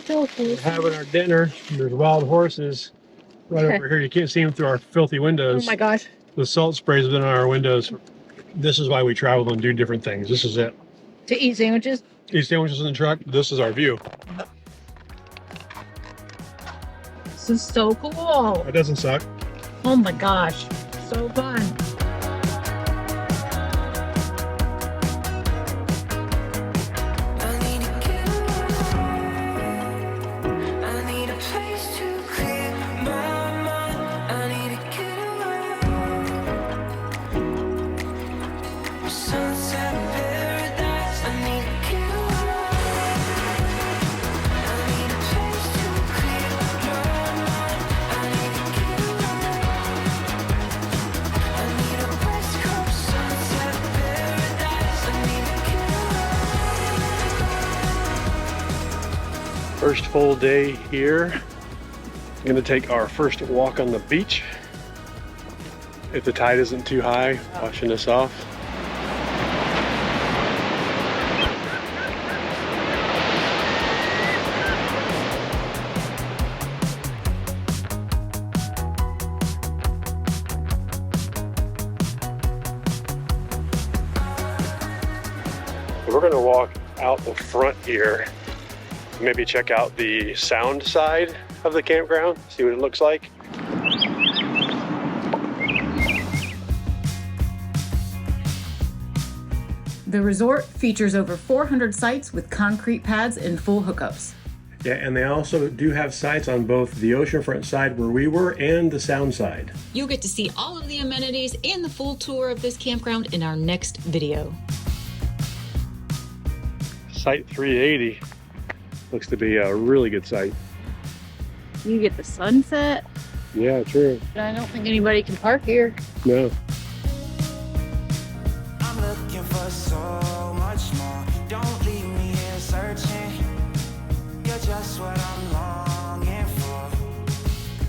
We're having our dinner. There's wild horses right over here. You can't see them through our filthy windows. Oh my gosh. The salt sprays have been on our windows. This is why we travel and do different things. This is it. To eat sandwiches? Eat sandwiches in the truck. This is our view. This is so cool. It doesn't suck. Oh my gosh. So fun. First full day here. I'm gonna take our first walk on the beach. If the tide isn't too high, washing us off. We're gonna walk out the front here. Maybe check out the sound side of the campground, see what it looks like. The resort features over 400 sites with concrete pads and full hookups. Yeah, and they also do have sites on both the oceanfront side where we were and the sound side. You'll get to see all of the amenities and the full tour of this campground in our next video. Site 380 looks to be a really good site. You get the sunset. Yeah, true. But I don't think anybody can park here. No. I'm looking for so much more. Don't leave me here searching. You're just what I'm longing for.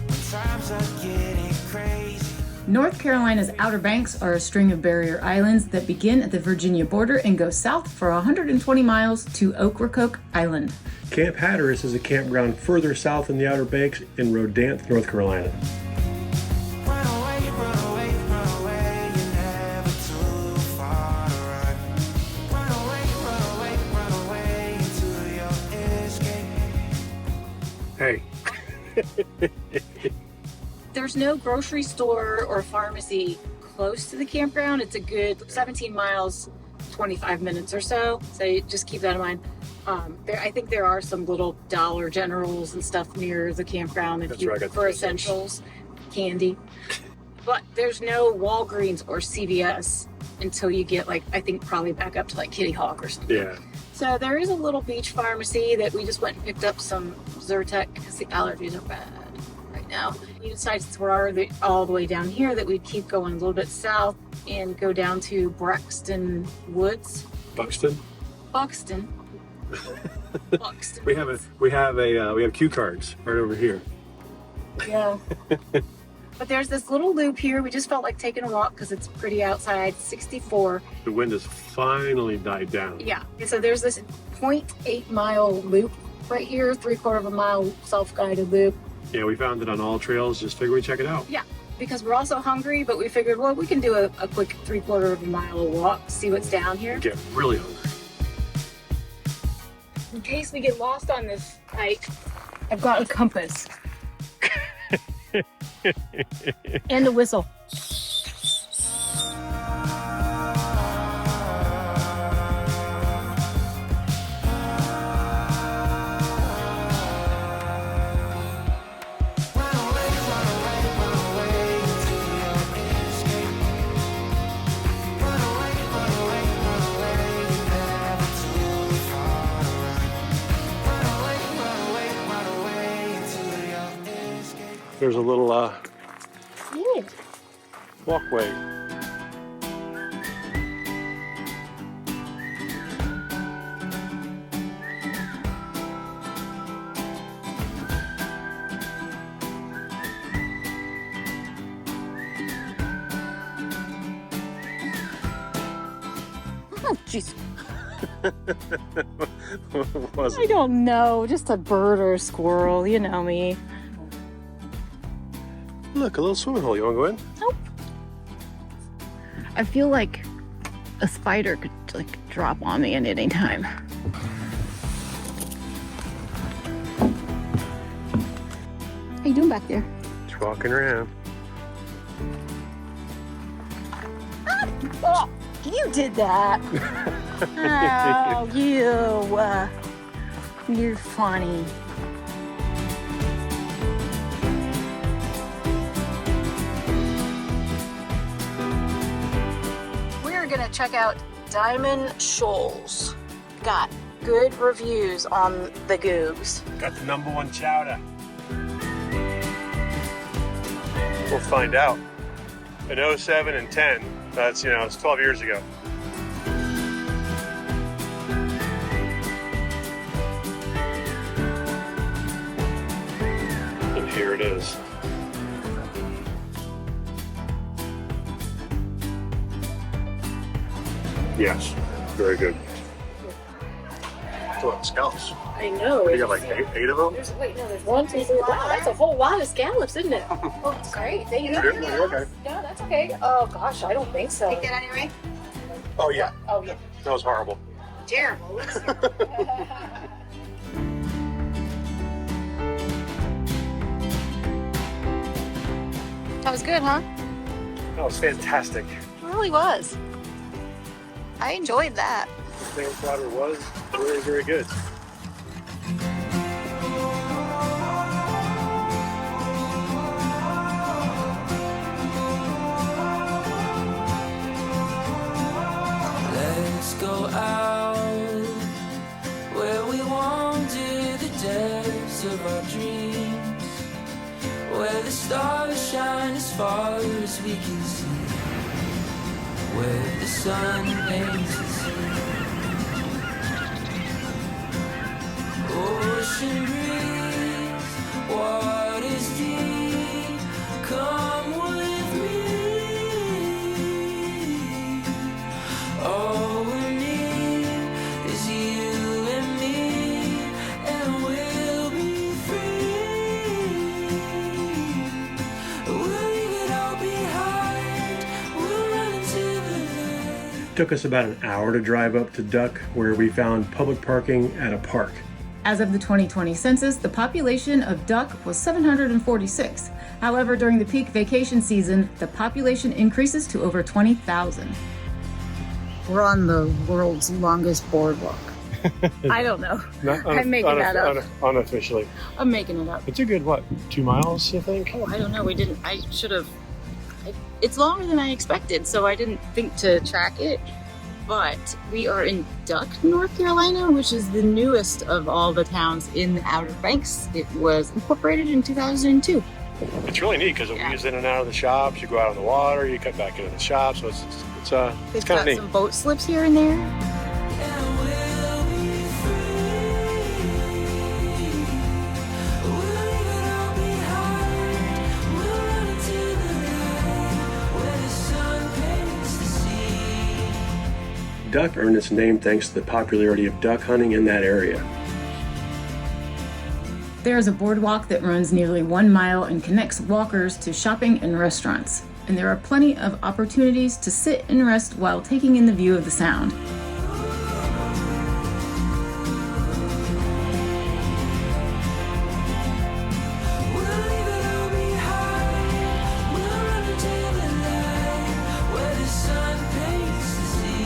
When times are getting crazy. North Carolina's Outer Banks are a string of barrier islands that begin at the Virginia border and go south for 120 miles to Ocracoke Island. Camp Hatteras is a campground further south in the Outer Banks in Rodanthe, North Carolina. Run away, run away, run away. You're never too far to run. Run away, run away, run away into your escape. Hey. There's no grocery store or pharmacy close to the campground. It's a good 17 miles, 25 minutes or so. So you just keep that in mind. I think there are some little Dollar Generals and stuff near the campground for essentials, candy. But there's no Walgreens or CVS until you get I think probably back up to Kitty Hawk or something. Yeah. So there is a little beach pharmacy that we just went and picked up some Zyrtec because the allergies are bad right now. We decided since we're already all the way down here that we'd keep going a little bit south and go down to Braxton Woods. Buxton. Buxton. We have cue cards right over here. Yeah. But there's this little loop here. We just felt like taking a walk because it's pretty outside. 64. The wind has finally died down. Yeah. And so there's this 0.8 mile loop right here, 3/4 of a mile self-guided loop. Yeah, we found it on all trails. Just figured we'd check it out. Yeah, because we're also hungry, but we figured, well, we can do a quick 3/4 of a mile walk, see what's down here. Get really hungry. In case we get lost on this hike, I've got a compass. And a whistle. There's a little walkway. Oh, jeez. What was I it? don't know, just a bird or a squirrel, you know me. Look, a little swimming hole. You want to go in? Nope. I feel like a spider could like drop on me at any time. How you doing back there? Just walking around. Oh, you did that. Oh, you're funny. We're gonna check out Diamond Shoals. Got good reviews on the Goobs. Got the #1 chowder. We'll find out. In 07 and 10, that's, it's 12 years ago. And here it is. Yes, very good. That's a lot of scallops. I know. You got like eight of them? There's 1, 2, 3. Wow, that's a whole lot of scallops, isn't it? Oh, it's great. Thank you. You're okay. No, that's okay. Oh gosh, I don't think so. Take that anyway. Oh yeah, Oh yeah. that was horrible. Terrible. That was good, huh? That was fantastic. It really was. I enjoyed that. The clam chowder was very, very good. Let's go out where we wander the depths of our dreams, where the stars shine as far as we can see, where the sun paints the sea. Ocean breeze, waters deep, come with me. All we need is you and me, and we'll be free. We'll leave it all behind, we'll run into the night. Took us about an hour to drive up to Duck, where we found public parking at a park. As of the 2020 census, the population of Duck was 746. However, during the peak vacation season, the population increases to over 20,000. We're on the world's longest boardwalk. I don't know. I'm making that up. Unofficially. I'm making it up. It's a good, 2 miles, I think? Oh, I don't know. I should have. It's longer than I expected, so I didn't think to track it. But we are in Duck, North Carolina, which is the newest of all the towns in the Outer Banks. It was incorporated in 2002. It's really neat because it weaves in and out of the shops. You go out on the water, you cut back into the shop, so it's They've kind of got neat. some boat slips here and there. And we'll be free. We'll leave it all behind. We'll run into the night where the sun paints the sea. Duck earned its name thanks to the popularity of duck hunting in that area. There is a boardwalk that runs nearly 1 mile and connects walkers to shopping and restaurants. And there are plenty of opportunities to sit and rest while taking in the view of the sound. We'll leave it all behind. We'll run into the night where the sun paints the sea.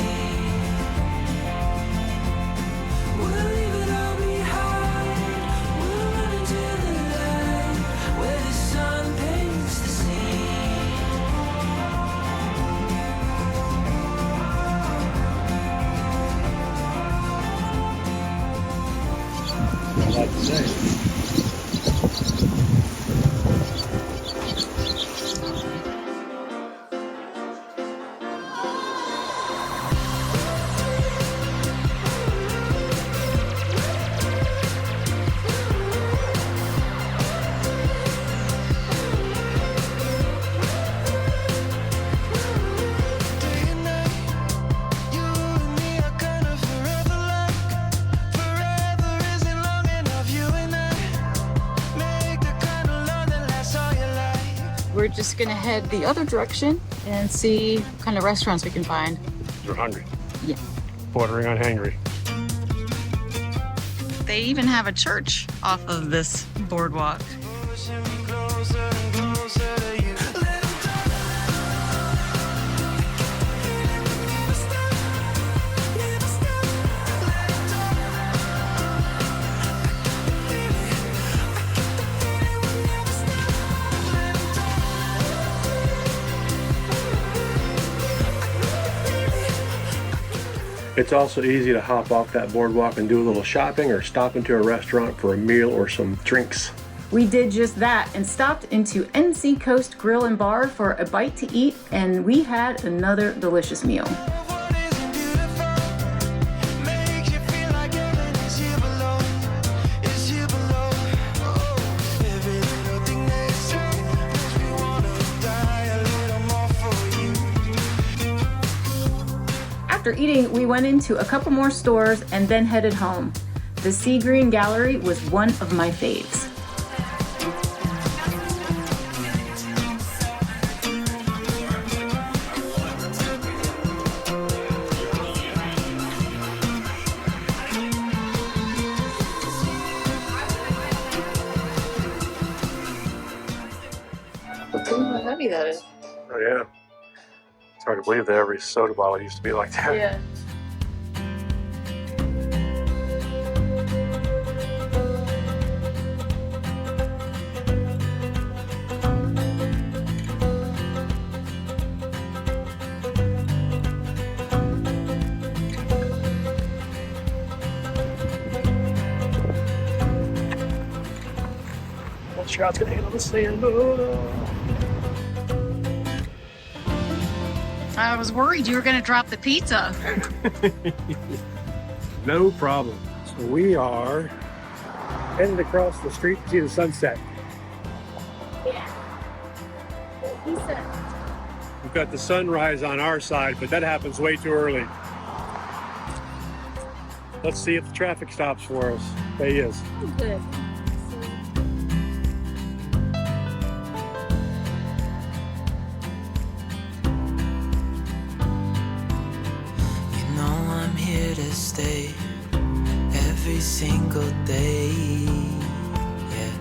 We'll leave it all behind. We'll run into the night where the sun paints the sea. I'd like to say. Day and night, you and me are kind of forever we're just gonna head the other direction and see what kind of restaurants we can find. You're hungry. Yeah. Bordering on hangry. They even have a church off of this boardwalk. Pushing me closer and closer to you. Let 'em talk. Never stop. Never stop. Let 'em talk. We'll never stop. Let 'em talk. It's also easy to hop off that boardwalk and do a little shopping or stop into a restaurant for a meal or some drinks. We did just that and stopped into NC Coast Grill and Bar for a bite to eat, and we had another delicious meal. What isn't beautiful makes you feel like heaven is here below. Is here below. Oh, every little thing they say makes me wanna die a little more for you. After eating, we went into a couple more stores and then headed home. The Sea Green Gallery was one of my faves. Look how heavy that is. Oh yeah. It's hard to believe that every soda bottle used to be like that. Yeah. One shot's gonna handle the sand. Oh. I was worried you were gonna drop the pizza. No problem. So we are headed across the street to see the sunset. We've got the sunrise on our side, but that happens way too early. Let's see if the traffic stops for us. There he is. Good. You know I'm here to stay every single day. Yeah.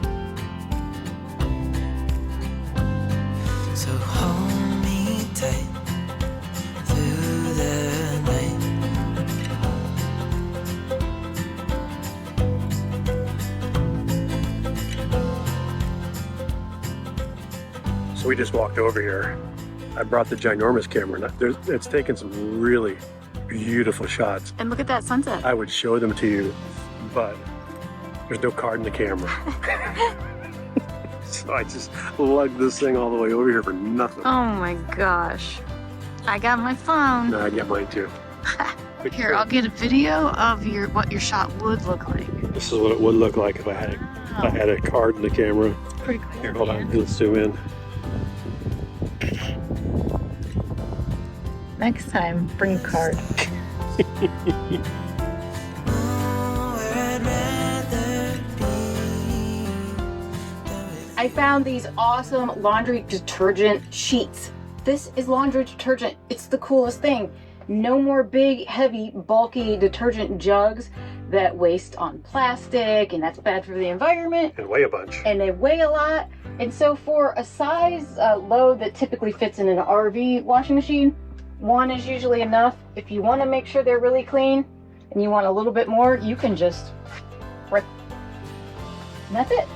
So hold me tight through the night. So we just walked over here. I brought the ginormous camera. It's taken some really beautiful shots. And look at that sunset. I would show them to you, but there's no card in the camera. So I just lugged this thing all the way over here for nothing. Oh my gosh. I got my phone. No, I get mine too. Here, I'll get a video of what your shot would look like. This is what it would look like if I had a card in the camera. Pretty cool. Here, hold on, let's zoom in. Next time, bring a card. I found these awesome laundry detergent sheets. This is laundry detergent. It's the coolest thing. No more big, heavy, bulky detergent jugs that waste on plastic, and that's bad for the environment. And weigh a bunch. And they weigh a lot. And so for a size load that typically fits in an RV washing machine, one is usually enough. If you want to make sure they're really clean and you want a little bit more, you can just rip. And that's it.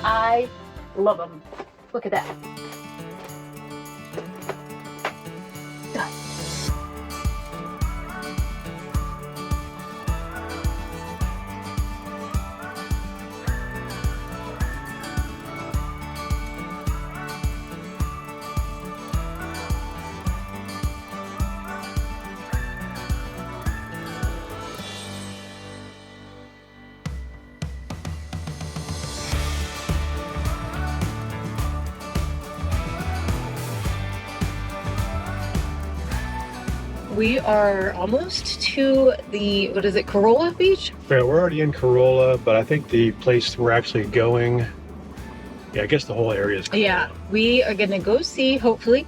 I love them. Look at that. Done. We are almost to the, what is it, Corolla Beach? Yeah, we're already in Corolla, but I think the place we're actually going, yeah, I guess the whole area is Corolla. Yeah, we are gonna go see, hopefully,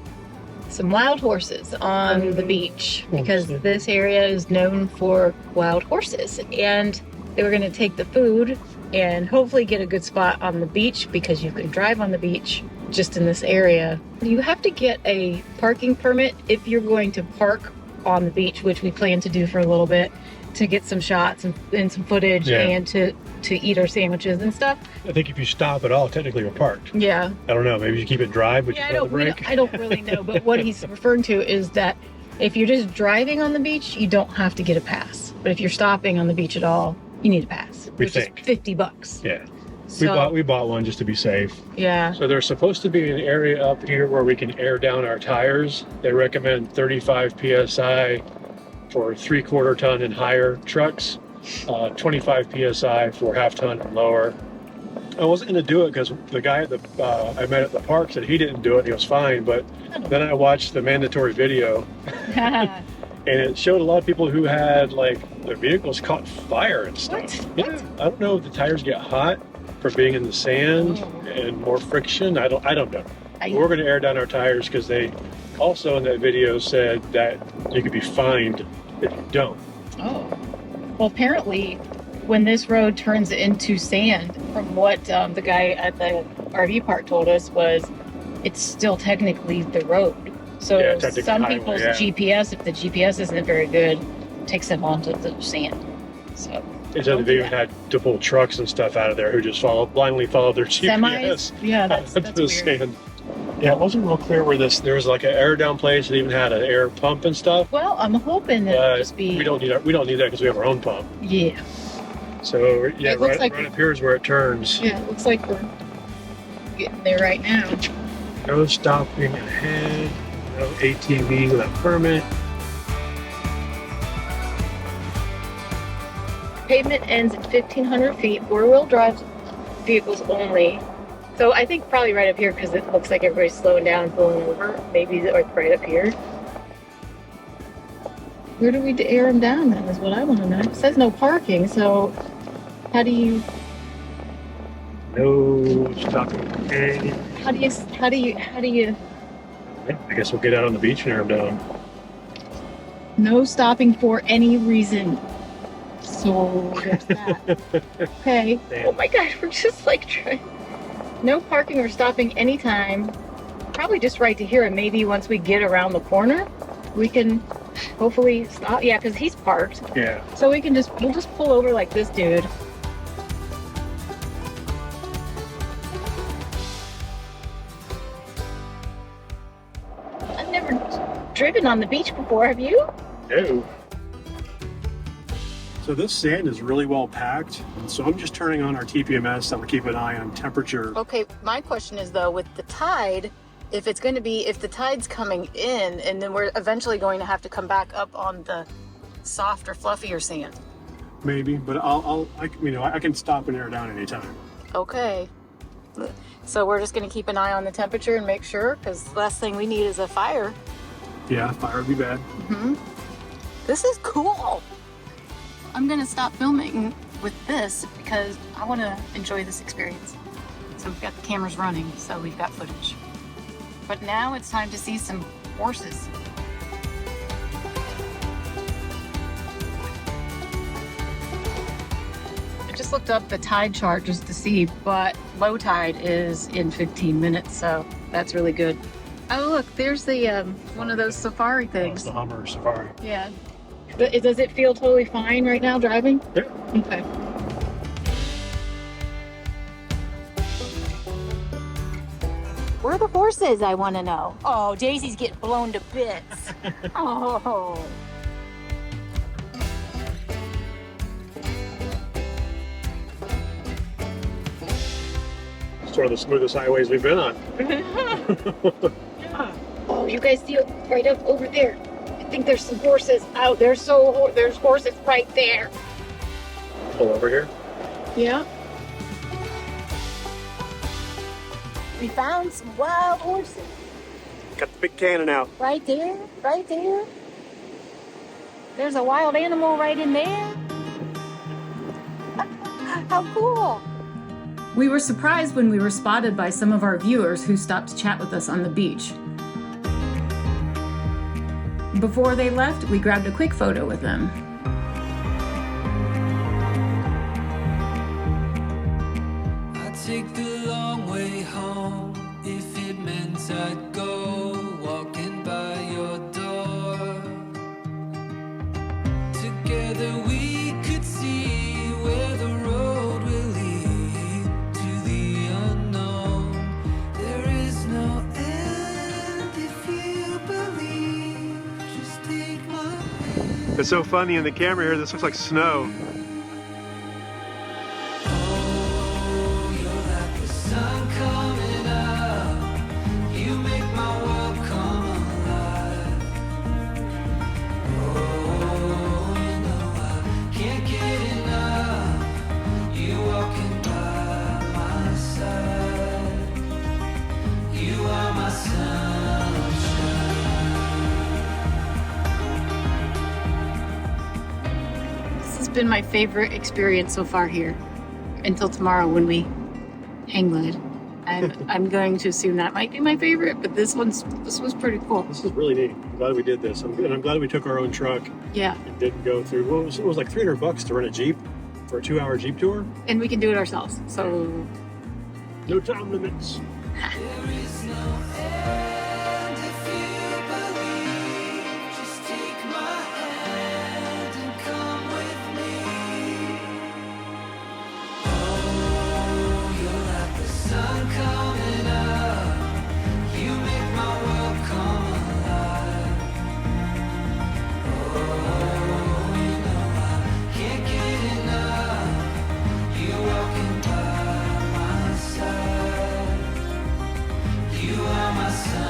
some wild horses on the beach because this area is known for wild horses. And they were gonna take the food and hopefully get a good spot on the beach because you can drive on the beach just in this area. You have to get a parking permit if you're going to park on the beach, which we plan to do for a little bit, to get some shots and some footage and to eat our sandwiches and stuff. I think if you stop at all, technically you're parked. Yeah. I don't know, maybe you keep it dry, but you pull the brake. I don't really know, but what he's referring to is that if you're just driving on the beach, you don't have to get a pass. But if you're stopping on the beach at all, you need a pass. We which think. is $50. Yeah. So, We bought one just to be safe. yeah. So there's supposed to be an area up here where we can air down our tires. They recommend 35 PSI for 3/4 ton and higher trucks, 25 PSI for half ton and lower. I wasn't going to do it because the guy at I met at the park said he didn't do it and he was fine, but then I watched the mandatory video and it showed a lot of people who had like their vehicles caught fire and stuff. What? Yeah, I don't know if the tires get hot for being in the sand and more friction. I don't know. We're going to air down our tires because they also in that video said that you could be fined if you don't. Oh. Well, apparently, when this road turns into sand, from what the guy at the RV park told us, was it's still technically the road. So Yeah, technically some highway, people's yeah. GPS, if the GPS isn't very good, takes them onto the sand. So They said they've even had to pull trucks and stuff out of there who just blindly followed their GPS. semis, yeah, that's into the weird. sand. Yeah, it wasn't real clear where there was like an air down place that even had an air pump and stuff. Well, I'm hoping that it'll just be. We don't need that because we have our own pump. Yeah. So yeah, It looks right up here is where it turns. Yeah, it looks like we're getting there right now. No stopping ahead. No ATV without permit. Pavement ends at 1,500 feet. Four-wheel drive vehicles only. So I think probably right up here because it looks like everybody's slowing down and pulling over. Maybe right up here. Where do we air them down then is what I want to know. It says no parking, so how do you No stopping. how do you I guess we'll get out on the beach and air them down. no stopping for any reason. So there's that. Okay. Damn. Oh my gosh, we're just like trying. No parking or stopping anytime. Probably just right to here, and maybe once we get around the corner, we can hopefully stop. Yeah, because he's parked. Yeah. So we'll just pull over like this dude. I've never driven on the beach before, have you? No. So this sand is really well packed, and so I'm just turning on our TPMS that will keep an eye on temperature. Okay, my question is though, with the tide, if the tide's coming in, and then we're eventually going to have to come back up on the softer, fluffier sand. Maybe, but I can stop and air down anytime. Okay. So we're just going to keep an eye on the temperature and make sure, because the last thing we need is a fire. Yeah, fire would be bad. This is cool. I'm going to stop filming with this because I want to enjoy this experience. So we've got the cameras running, so we've got footage. But now it's time to see some horses. I just looked up the tide chart just to see, but low tide is in 15 minutes, so that's really good. Oh look, there's the one of those safari It's things. the Hummer Safari. Yeah. But does it feel totally fine right now driving? Yeah. Okay. Where are the horses, I want to know? Oh, Daisy's getting blown to bits. Oh. Sort of the smoothest highways we've been on. Yeah. Oh, you guys see it right up over there? I think there's some horses out. There's horses right there. Pull over here. Yeah. We found some wild horses. Got the big cannon out. Right there, right there. There's a wild animal right in there. How cool. We were surprised when we were spotted by some of our viewers who stopped to chat with us on the beach. Before they left, we grabbed a quick photo with them. I'd take the long way home if it meant I'd go walking by your door. Together we could see where the road will lead to the unknown. There is no end if you believe. Just take my hand. It's so funny in the camera here. This looks like snow. Oh, you're like the sun coming up. You make my world come alive. Oh, you know I can't get enough. You walking by my side. You are my sunshine. This has been my favorite experience so far here. Until tomorrow when we hang glide. I'm going to assume that might be my favorite, but this was pretty cool. This is really neat. I'm glad we did this. I'm glad we took our own truck Yeah. and didn't go through. What was it? Was like $300 to rent a Jeep for a 2-hour Jeep tour. And we can do it ourselves. So No time limits. There is no end if you believe. Just take my hand and come with me. Oh, you're like the sun coming up. You make my world come alive. Oh, you know I can't get enough. You walking by my side. You are my sunshine.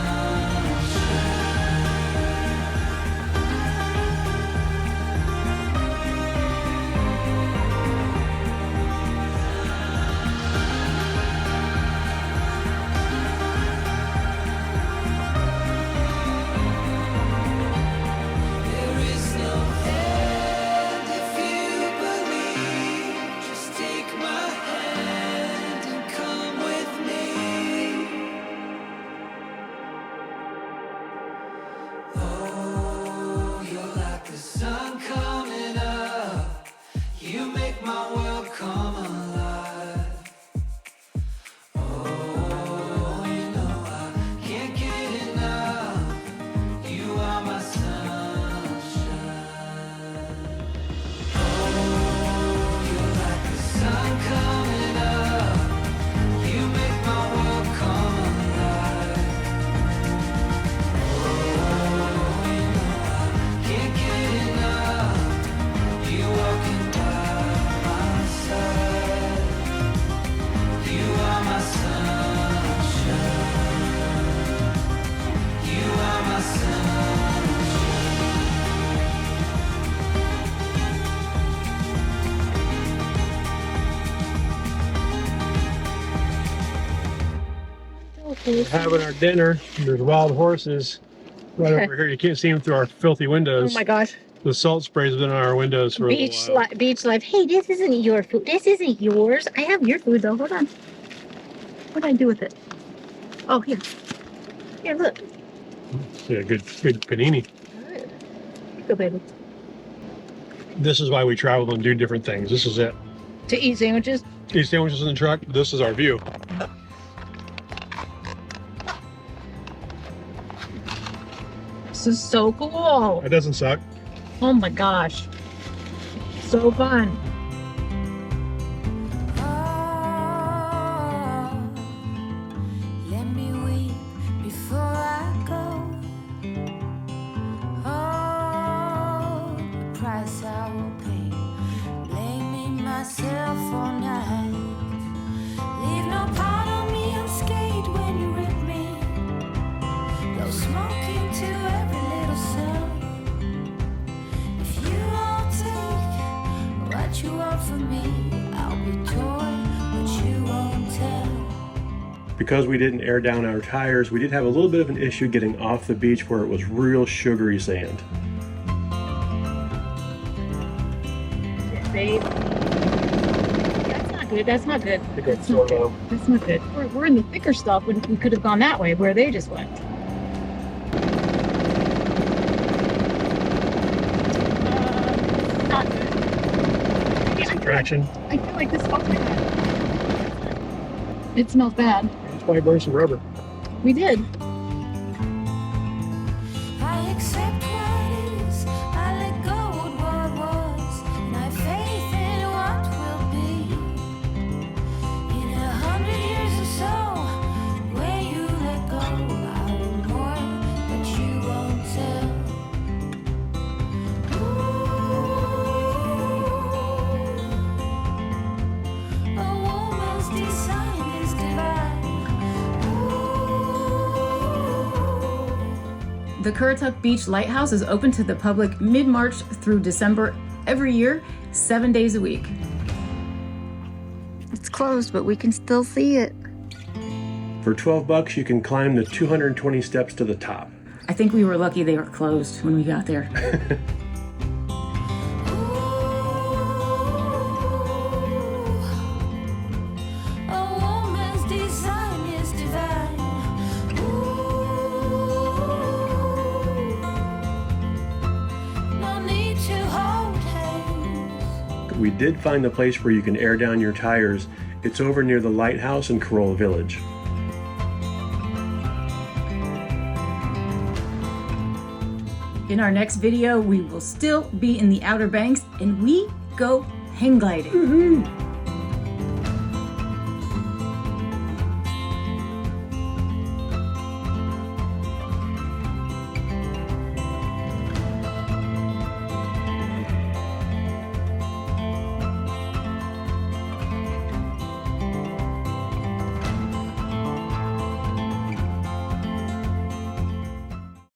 There is no end if you believe. Just take my hand and come with me. Oh, you're like the sun coming up. You make my world come alive. Oh, you know I can't get enough. You are my sunshine. Oh, you're like the sun coming up. You make my world come alive. Oh, you know I can't get enough. You walking by my side. You are my sunshine. You are my sunshine. We're having our dinner. There's wild horses right over here. You can't see them through our filthy windows. oh my gosh. The salt spray's been on our windows for a little while. Beach life. Hey, this isn't your food. This isn't yours. I have your food though. Hold on. What did I do with it? Oh, here. Here, look. Yeah, good panini. Go, baby. This is why we travel and do different things. This is it. To eat sandwiches. Eat sandwiches in the truck. This is our view. This is so cool. It doesn't suck. Oh my gosh. So fun. Let me weep before I go. Oh, the price I will pay. Blaming myself all night. Leave no part of me unscathed when you rip me. Blow smoke into every little cell. If you won't take what you want from me, I'll be torn, but you won't tell. Because we didn't air down our tires, we did have a little bit of an issue getting off the beach where it was real sugary sand. babe. That's not good. That's not good. It goes so low. That's not good. We're in the thicker stuff when we could have gone that way where they just went. Not good. Some traction. I feel like this smells bad. It smells bad. That's why I burned some rubber. We did. I accept what is, I let go of what was, and I have faith in what will be. In 100 years or so, when you let go, I'll know more, but you won't tell. Ooh, a woman's design is divine. The Currituck Beach Lighthouse is open to the public mid-March through December every year, 7 days a week. It's closed, but we can still see it. For $12, you can climb the 220 steps to the top. I think we were lucky they were closed when we got there. A woman's design is divine. No need to hold hands. We did find the place where you can air down your tires. It's over near the lighthouse in Corolla Village. In our next video, we will still be in the Outer Banks and we go hang gliding.